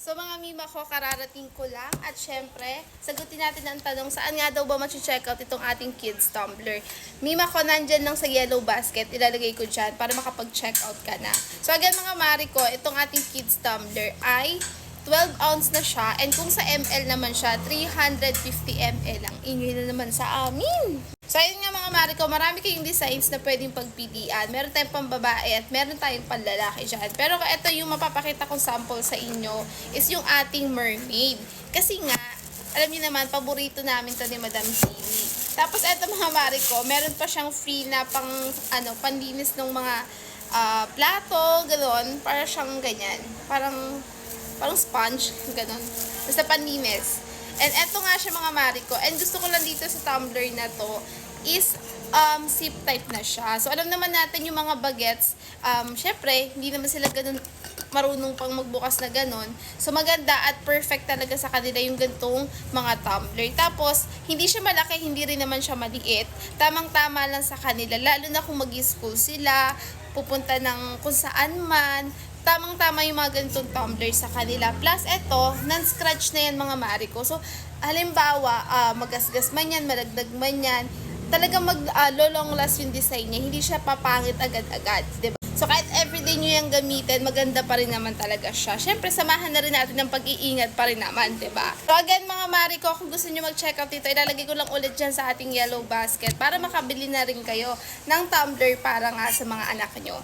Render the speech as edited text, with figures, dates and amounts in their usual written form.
So mga mima ko, kararating ko lang at syempre, sagutin natin ang tanong saan nga daw ba mag-checkout itong ating kids tumbler. Mima ko, nandyan lang sa yellow basket, ilalagay ko dyan para makapag-checkout ka na. So again mga mari ko, itong ating kids tumbler ay 12 ounce na siya and kung sa ml naman siya, 350 ml ang ingay na naman sa amin. So ayun nga mga mari ko, marami kayong designs na pwedeng pagpilian. Meron tayong pambabae at meron tayong panlalaki dyan. Pero ito yung mapapakita kong sample sa inyo is yung ating mermaid. Kasi nga, alam niyo naman, paborito namin to ni Madam Simi. Tapos ito mga mari ko, meron pa siyang free na panlinis ng mga plato, gano'n. Para siyang ganyan. Parang sponge, gano'n. Basta panlinis. And eto nga siya mga mari ko. And gusto ko lang dito sa tumbler na to is zip type na siya. So alam naman natin yung mga bagets, syempre, hindi naman sila ganun marunong pang magbukas na ganun. So maganda at perfect talaga sa kanila yung gantong mga tumbler. Tapos, hindi siya malaki, hindi rin naman siya maliit. Tamang-tama lang sa kanila. Lalo na kung mag-school sila, pupunta ng kung saan man, tamang-tama yung mga ganitong tumbler sa kanila. Plus, eto, non-scratch na yan mga mari ko. So, halimbawa, magasgas man yan, malagdag man yan, talagang long last yung design niya. Hindi siya papangit agad-agad, diba? So, kahit everyday nyo yung gamitin, maganda pa rin naman talaga siya. Siyempre, samahan na rin natin ng pag-iingat pa rin naman, diba? So, again, mga mari ko, kung gusto nyo mag-check out dito, ilalagay ko lang ulit dyan sa ating yellow basket para makabili na rin kayo ng tumbler para nga sa mga anak nyo.